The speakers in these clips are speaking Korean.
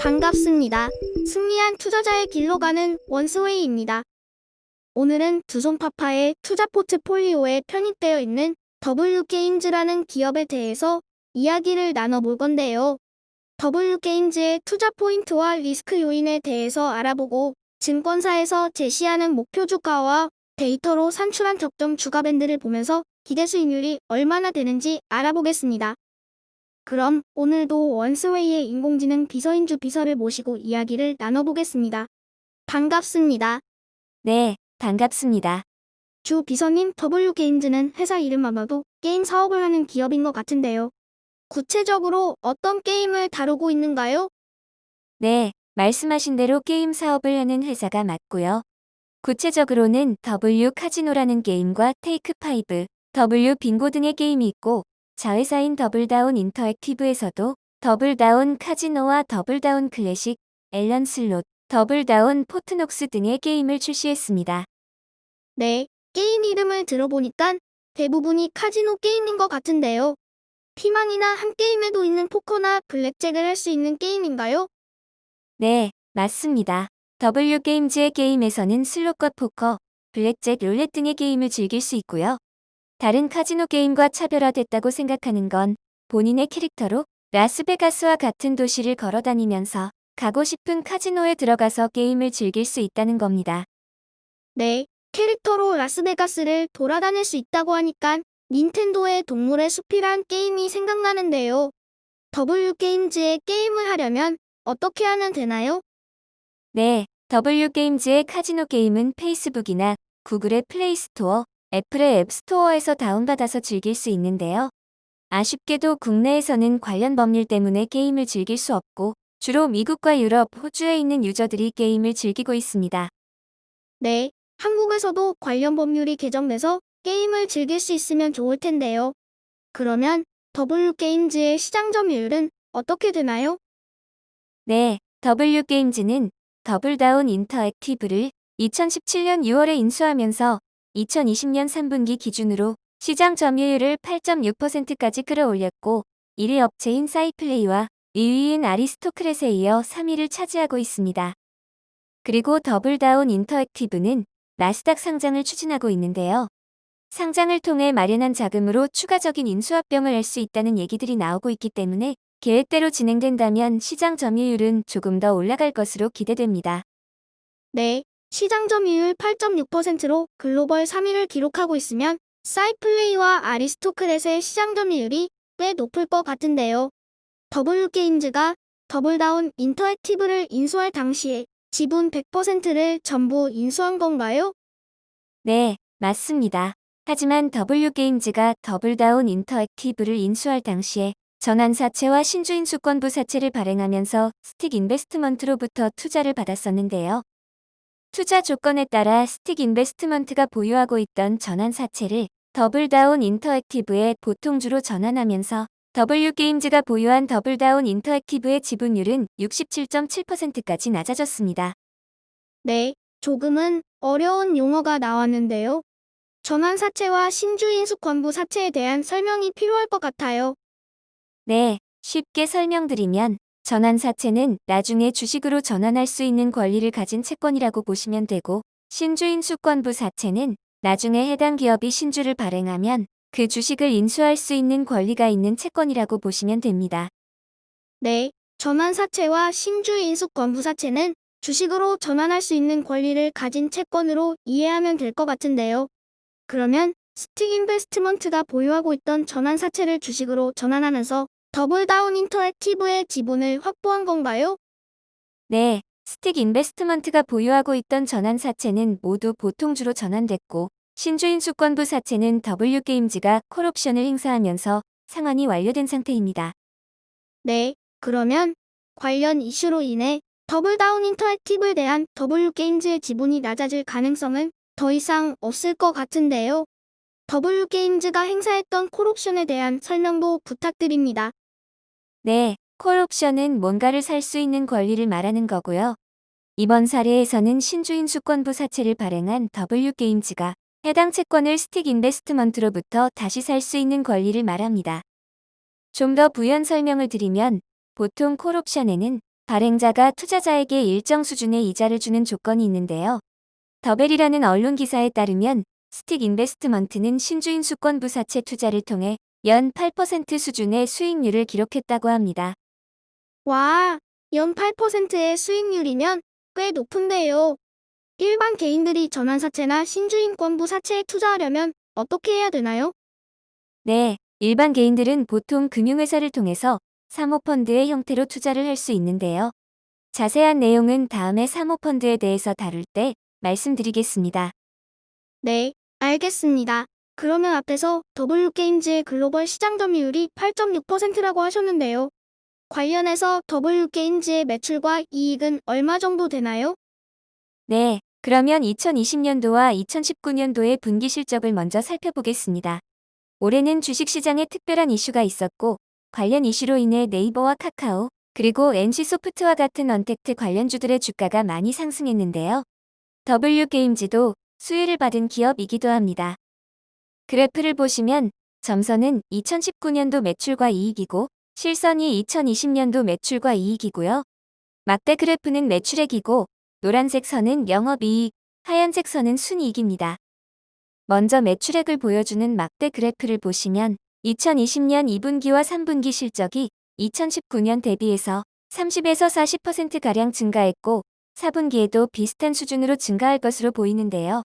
반갑습니다. 승리한 투자자의 길로 가는 원스웨이입니다. 오늘은 두손파파의 투자 포트폴리오에 편입되어 있는 W게임즈라는 기업에 대해서 이야기를 나눠볼 건데요. W게임즈의 투자 포인트와 리스크 요인에 대해서 알아보고 증권사에서 제시하는 목표 주가와 데이터로 산출한 적정 주가 밴드를 보면서 기대 수익률이 얼마나 되는지 알아보겠습니다. 그럼 오늘도 원스웨이의 인공지능 비서인 주 비서를 모시고 이야기를 나눠보겠습니다. 반갑습니다. 네, 반갑습니다. 주 비서님, W게임즈는 회사 이름만으로도 게임 사업을 하는 기업인 것 같은데요. 구체적으로 어떤 게임을 다루고 있는가요? 네, 말씀하신 대로 게임 사업을 하는 회사가 맞고요. 구체적으로는 W 카지노라는 게임과 테이크5, W 빙고 등의 게임이 있고, 자회사인 더블다운 인터액티브에서도 더블다운 카지노와 더블다운 클래식, 앨런 슬롯, 더블다운 포트녹스 등의 게임을 출시했습니다. 네, 게임 이름을 들어보니까 대부분이 카지노 게임인 것 같은데요. 피망이나 한 게임에도 있는 포커나 블랙잭을 할 수 있는 게임인가요? 네, 맞습니다. W게임즈의 게임에서는 슬롯과 포커, 블랙잭, 룰렛 등의 게임을 즐길 수 있고요. 다른 카지노 게임과 차별화됐다고 생각하는 건 본인의 캐릭터로 라스베가스와 같은 도시를 걸어다니면서 가고 싶은 카지노에 들어가서 게임을 즐길 수 있다는 겁니다. 네, 캐릭터로 라스베가스를 돌아다닐 수 있다고 하니까 닌텐도의 동물의 숲이란 게임이 생각나는데요. W게임즈의 게임을 하려면 어떻게 하면 되나요? 네, W게임즈의 카지노 게임은 페이스북이나 구글의 플레이스토어, 애플의 앱스토어에서 다운받아서 즐길 수 있는데요. 아쉽게도 국내에서는 관련 법률 때문에 게임을 즐길 수 없고 주로 미국과 유럽, 호주에 있는 유저들이 게임을 즐기고 있습니다. 네, 한국에서도 관련 법률이 개정돼서 게임을 즐길 수 있으면 좋을 텐데요. 그러면 W게임즈의 시장 점유율은 어떻게 되나요? 네, W게임즈는 더블다운 인터액티브를 2017년 6월에 인수하면서 2020년 3분기 기준으로 시장 점유율을 8.6%까지 끌어올렸고 1위 업체인 사이플레이와 2위인 아리스토크렛에 이어 3위를 차지하고 있습니다. 그리고 더블다운 인터액티브는 나스닥 상장을 추진하고 있는데요. 상장을 통해 마련한 자금으로 추가적인 인수합병을 할 수 있다는 얘기들이 나오고 있기 때문에 계획대로 진행된다면 시장 점유율은 조금 더 올라갈 것으로 기대됩니다. 네, 시장 점유율 8.6%로 글로벌 3위를 기록하고 있으면 사이플레이와 아리스토크렛의 시장 점유율이 꽤 높을 것 같은데요. W게임즈가 더블다운 인터액티브를 인수할 당시에 지분 100%를 전부 인수한 건가요? 네, 맞습니다. 하지만 W게임즈가 더블다운 인터액티브를 인수할 당시에 전환사채와 신주인수권부 사채를 발행하면서 스틱 인베스트먼트로부터 투자를 받았었는데요. 투자 조건에 따라 스틱 인베스트먼트가 보유하고 있던 전환사채를 더블다운 인터액티브의 보통주로 전환하면서 W게임즈가 보유한 더블다운 인터액티브의 지분율은 67.7%까지 낮아졌습니다. 네, 조금은 어려운 용어가 나왔는데요. 전환사채와 신주인수권부 사채에 대한 설명이 필요할 것 같아요. 네, 쉽게 설명드리면 전환사채는 나중에 주식으로 전환할 수 있는 권리를 가진 채권이라고 보시면 되고 신주인수권부 사채는 나중에 해당 기업이 신주를 발행하면 그 주식을 인수할 수 있는 권리가 있는 채권이라고 보시면 됩니다. 네, 전환사채와 신주인수권부 사채는 주식으로 전환할 수 있는 권리를 가진 채권으로 이해하면 될 것 같은데요. 그러면 스틱 인베스트먼트가 보유하고 있던 전환사채를 주식으로 전환하면서 더블다운 인터액티브의 지분을 확보한 건가요? 네, 스틱 인베스트먼트가 보유하고 있던 전환사채는 모두 보통주로 전환됐고 신주인수권부 사채는 W게임즈가 콜옵션을 행사하면서 상환이 완료된 상태입니다. 네, 그러면 관련 이슈로 인해 더블다운 인터액티브에 대한 W게임즈의 지분이 낮아질 가능성은 더 이상 없을 것 같은데요. W게임즈가 행사했던 콜옵션에 대한 설명도 부탁드립니다. 네, 콜옵션은 뭔가를 살 수 있는 권리를 말하는 거고요. 이번 사례에서는 신주인수권부 사채를 발행한 W게임즈가 해당 채권을 스틱 인베스트먼트로부터 다시 살 수 있는 권리를 말합니다. 좀 더 부연 설명을 드리면 보통 콜옵션에는 발행자가 투자자에게 일정 수준의 이자를 주는 조건이 있는데요. 더벨이라는 언론 기사에 따르면 스틱 인베스트먼트는 신주인 수권부 사채 투자를 통해 연 8% 수준의 수익률을 기록했다고 합니다. 와, 연 8%의 수익률이면 꽤 높은데요. 일반 개인들이 전환사채나 신주인권부 사채에 투자하려면 어떻게 해야 되나요? 네, 일반 개인들은 보통 금융회사를 통해서 사모펀드의 형태로 투자를 할 수 있는데요. 자세한 내용은 다음에 사모펀드에 대해서 다룰 때 말씀드리겠습니다. 네, 알겠습니다. 그러면 앞에서 W게임즈의 글로벌 시장 점유율이 8.6%라고 하셨는데요. 관련해서 W게임즈의 매출과 이익은 얼마 정도 되나요? 네, 그러면 2020년도와 2019년도의 분기 실적을 먼저 살펴보겠습니다. 올해는 주식시장에 특별한 이슈가 있었고, 관련 이슈로 인해 네이버와 카카오, 그리고 NC소프트와 같은 언택트 관련주들의 주가가 많이 상승했는데요. W게임즈도 수혜를 받은 기업이기도 합니다. 그래프를 보시면 점선은 2019년도 매출과 이익이고 실선이 2020년도 매출과 이익이고요. 막대 그래프는 매출액이고 노란색 선은 영업이익, 하얀색 선은 순이익입니다. 먼저 매출액을 보여주는 막대 그래프를 보시면 2020년 2분기와 3분기 실적이 2019년 대비해서 30에서 40%가량 증가했고 4분기에도 비슷한 수준으로 증가할 것으로 보이는데요.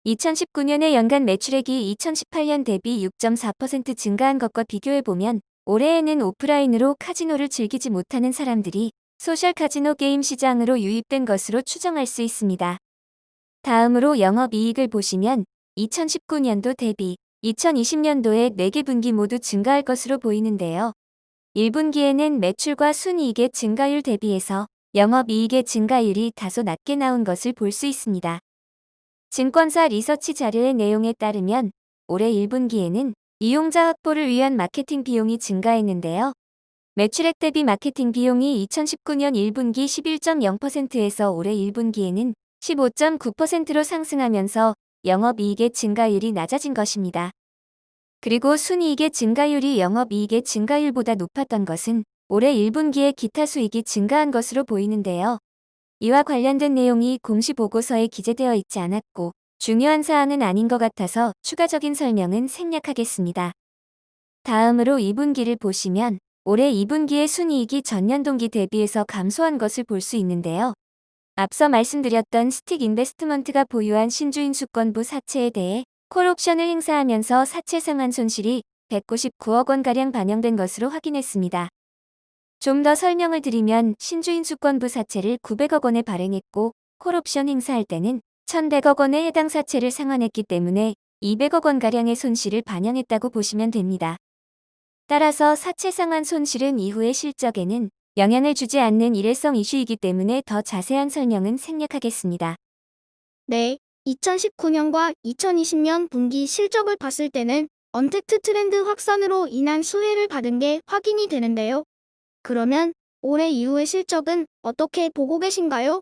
2019년의 연간 매출액이 2018년 대비 6.4% 증가한 것과 비교해보면 올해에는 오프라인으로 카지노를 즐기지 못하는 사람들이 소셜 카지노 게임 시장으로 유입된 것으로 추정할 수 있습니다. 다음으로 영업이익을 보시면 2019년도 대비 2020년도에 4개 분기 모두 증가할 것으로 보이는데요. 1분기에는 매출과 순이익의 증가율 대비해서 영업이익의 증가율이 다소 낮게 나온 것을 볼 수 있습니다. 증권사 리서치 자료의 내용에 따르면 올해 1분기에는 이용자 확보를 위한 마케팅 비용이 증가했는데요. 매출액 대비 마케팅 비용이 2019년 1분기 11.0%에서 올해 1분기에는 15.9%로 상승하면서 영업이익의 증가율이 낮아진 것입니다. 그리고 순이익의 증가율이 영업이익의 증가율보다 높았던 것은 올해 1분기에 기타 수익이 증가한 것으로 보이는데요. 이와 관련된 내용이 공시보고서에 기재되어 있지 않았고 중요한 사항은 아닌 것 같아서 추가적인 설명은 생략하겠습니다. 다음으로 2분기를 보시면 올해 2분기의 순이익이 전년 동기 대비해서 감소한 것을 볼 수 있는데요. 앞서 말씀드렸던 스틱 인베스트먼트가 보유한 신주인 수권부 사채에 대해 콜옵션을 행사하면서 사채 상환 손실이 199억 원가량 반영된 것으로 확인했습니다. 좀 더 설명을 드리면 신주인 수권부 사채를 900억 원에 발행했고 콜옵션 행사할 때는 1100억 원에 해당 사채를 상환했기 때문에 200억 원가량의 손실을 반영했다고 보시면 됩니다. 따라서 사채 상환 손실은 이후의 실적에는 영향을 주지 않는 일회성 이슈이기 때문에 더 자세한 설명은 생략하겠습니다. 네, 2019년과 2020년 분기 실적을 봤을 때는 언택트 트렌드 확산으로 인한 수혜를 받은 게 확인이 되는데요. 그러면 올해 이후의 실적은 어떻게 보고 계신가요?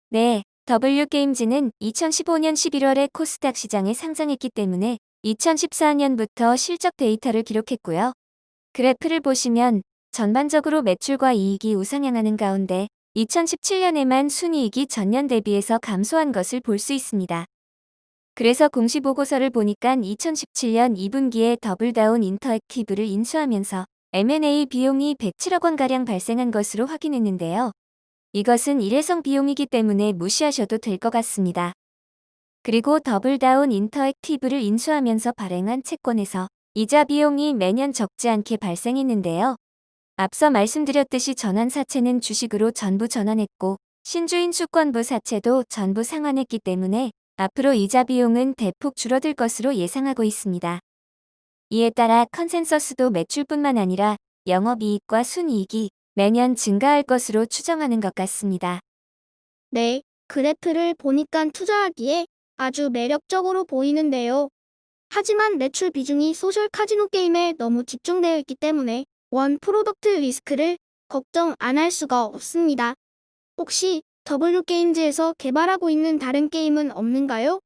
네, W게임즈는 2015년 11월에 코스닥 시장에 상장했기 때문에 2014년부터 실적 데이터를 기록했고요. 그래프를 보시면 전반적으로 매출과 이익이 우상향하는 가운데 2017년에만 순이익이 전년 대비해서 감소한 것을 볼 수 있습니다. 그래서 공시보고서를 보니까 2017년 2분기에 더블다운 인터액티브를 인수하면서 M&A 비용이 107억 원가량 발생한 것으로 확인했는데요. 이것은 일회성 비용이기 때문에 무시하셔도 될 것 같습니다. 그리고 더블다운 인터액티브를 인수하면서 발행한 채권에서 이자 비용이 매년 적지 않게 발생했는데요. 앞서 말씀드렸듯이 전환사채는 주식으로 전부 전환했고 신주인 수권부 사채도 전부 상환했기 때문에 앞으로 이자 비용은 대폭 줄어들 것으로 예상하고 있습니다. 이에 따라 컨센서스도 매출뿐만 아니라 영업이익과 순이익이 매년 증가할 것으로 추정하는 것 같습니다. 네, 그래프를 보니까 투자하기에 아주 매력적으로 보이는데요. 하지만 매출 비중이 소셜 카지노 게임에 너무 집중되어 있기 때문에 원 프로덕트 리스크를 걱정 안 할 수가 없습니다. 혹시 W게임즈에서 개발하고 있는 다른 게임은 없는가요?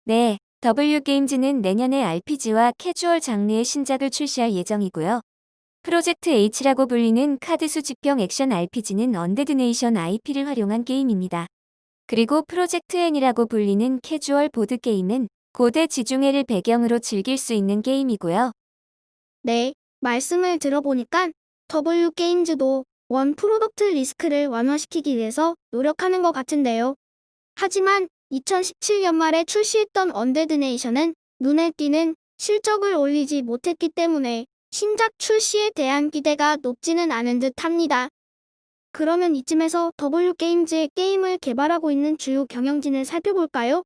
네, W게임즈는 내년에 RPG와 캐주얼 장르의 신작을 출시할 예정이고요. 프로젝트 H라고 불리는 카드 수집형 액션 RPG는 언데드 네이션 IP를 활용한 게임입니다. 그리고 프로젝트 N이라고 불리는 캐주얼 보드게임은 고대 지중해를 배경으로 즐길 수 있는 게임이고요. 네, 말씀을 들어보니까 W게임즈도 원 프로덕트 리스크를 완화시키기 위해서 노력하는 것 같은데요. 하지만 2017년 말에 출시했던 언데드 네이션은 눈에 띄는 실적을 올리지 못했기 때문에 신작 출시에 대한 기대가 높지는 않은 듯 합니다. 그러면 이쯤에서 W게임즈의 게임을 개발하고 있는 주요 경영진을 살펴볼까요?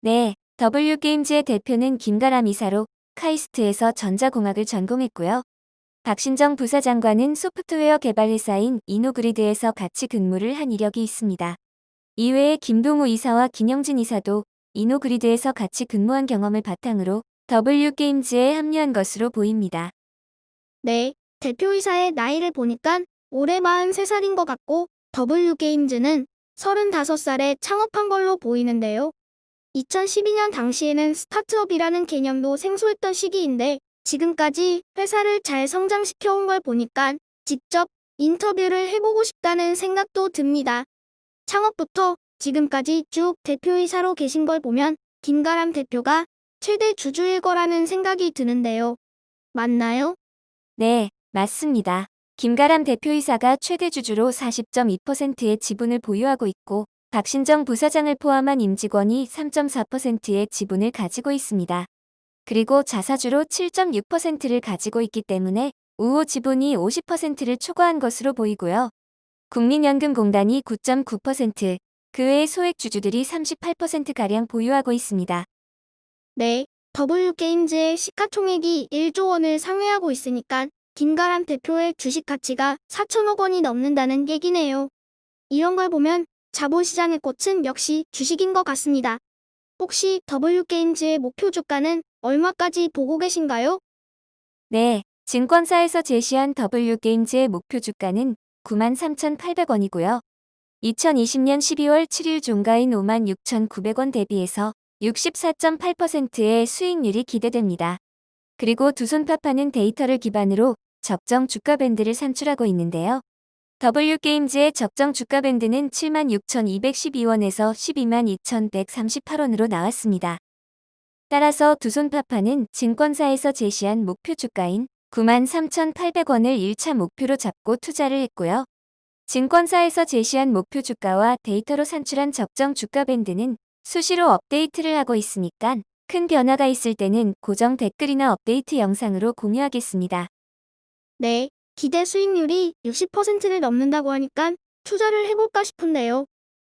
네, W게임즈의 대표는 김가람 이사로 카이스트에서 전자공학을 전공했고요. 박신정 부사장관은 소프트웨어 개발 회사인 이노그리드에서 같이 근무를 한 이력이 있습니다. 이외에 김동우 이사와 김영진 이사도 이노그리드에서 같이 근무한 경험을 바탕으로 W게임즈에 합류한 것으로 보입니다. 네, 대표이사의 나이를 보니까 올해 43살인 것 같고 W게임즈는 35살에 창업한 걸로 보이는데요. 2012년 당시에는 스타트업이라는 개념도 생소했던 시기인데 지금까지 회사를 잘 성장시켜온 걸 보니까 직접 인터뷰를 해보고 싶다는 생각도 듭니다. 창업부터 지금까지 쭉 대표이사로 계신 걸 보면 김가람 대표가 최대 주주일 거라는 생각이 드는데요. 맞나요? 네, 맞습니다. 김가람 대표이사가 최대 주주로 40.2%의 지분을 보유하고 있고 박신정 부사장을 포함한 임직원이 3.4%의 지분을 가지고 있습니다. 그리고 자사주로 7.6%를 가지고 있기 때문에 우호 지분이 50%를 초과한 것으로 보이고요. 국민연금공단이 9.9%, 그 외의 소액 주주들이 38%가량 보유하고 있습니다. 네, W게임즈의 시가총액이 1조 원을 상회하고 있으니까 김가람 대표의 주식 가치가 4천억 원이 넘는다는 얘기네요. 이런 걸 보면 자본시장의 꽃은 역시 주식인 것 같습니다. 혹시 W게임즈의 목표 주가는 얼마까지 보고 계신가요? 네, 증권사에서 제시한 W게임즈의 목표 주가는 93,800원이고요. 2020년 12월 7일 종가인 56,900원 대비해서 64.8%의 수익률이 기대됩니다. 그리고 두손파파는 데이터를 기반으로 적정 주가 밴드를 산출하고 있는데요. W게임즈의 적정 주가 밴드는 76,212원에서 122,138원으로 나왔습니다. 따라서 두손파파는 증권사에서 제시한 목표 주가인 93,800원을 1차 목표로 잡고 투자를 했고요. 증권사에서 제시한 목표 주가와 데이터로 산출한 적정 주가 밴드는 수시로 업데이트를 하고 있으니까 큰 변화가 있을 때는 고정 댓글이나 업데이트 영상으로 공유하겠습니다. 네, 기대 수익률이 60%를 넘는다고 하니까 투자를 해볼까 싶은데요.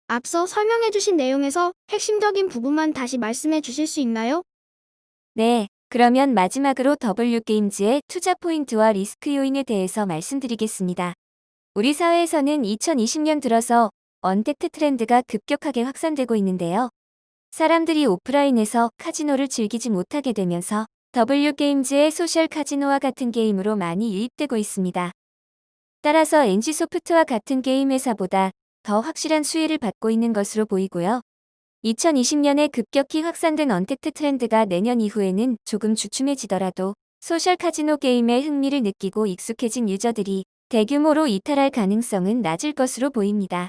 앞서 설명해주신 내용에서 핵심적인 부분만 다시 말씀해 주실 수 있나요? 네, 그러면 마지막으로 W게임즈의 투자 포인트와 리스크 요인에 대해서 말씀드리겠습니다. 우리 사회에서는 2020년 들어서 언택트 트렌드가 급격하게 확산되고 있는데요. 사람들이 오프라인에서 카지노를 즐기지 못하게 되면서 W게임즈의 소셜 카지노와 같은 게임으로 많이 유입되고 있습니다. 따라서 NC소프트와 같은 게임 회사보다 더 확실한 수혜를 받고 있는 것으로 보이고요. 2020년에 급격히 확산된 언택트 트렌드가 내년 이후에는 조금 주춤해지더라도 소셜 카지노 게임에 흥미를 느끼고 익숙해진 유저들이 대규모로 이탈할 가능성은 낮을 것으로 보입니다.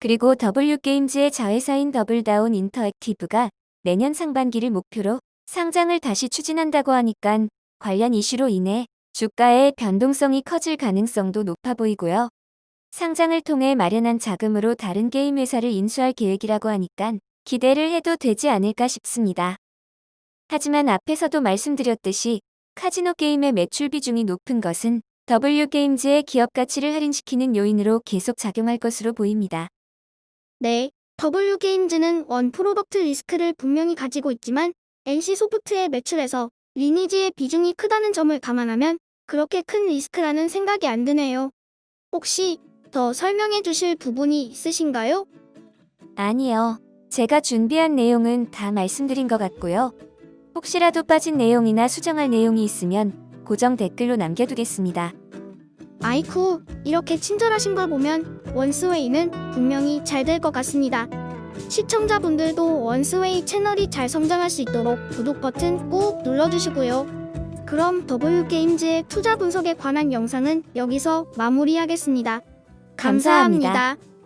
그리고 W게임즈의 자회사인 더블다운 인터액티브가 내년 상반기를 목표로 상장을 다시 추진한다고 하니깐 관련 이슈로 인해 주가의 변동성이 커질 가능성도 높아 보이고요. 상장을 통해 마련한 자금으로 다른 게임 회사를 인수할 계획이라고 하니깐 기대를 해도 되지 않을까 싶습니다. 하지만 앞에서도 말씀드렸듯이 카지노 게임의 매출 비중이 높은 것은 W게임즈의 기업 가치를 할인시키는 요인으로 계속 작용할 것으로 보입니다. 네, W게임즈는 원 프로덕트 리스크를 분명히 가지고 있지만 NC소프트의 매출에서 리니지의 비중이 크다는 점을 감안하면 그렇게 큰 리스크라는 생각이 안 드네요. 혹시 더 설명해 주실 부분이 있으신가요? 아니요. 제가 준비한 내용은 다 말씀드린 것 같고요. 혹시라도 빠진 내용이나 수정할 내용이 있으면 고정 댓글로 남겨두겠습니다. 아이쿠, 이렇게 친절하신 걸 보면 원스웨이는 분명히 잘 될 것 같습니다. 시청자분들도 원스웨이 채널이 잘 성장할 수 있도록 구독 버튼 꾹 눌러주시고요. 그럼 W게임즈의 투자 분석에 관한 영상은 여기서 마무리하겠습니다. 감사합니다.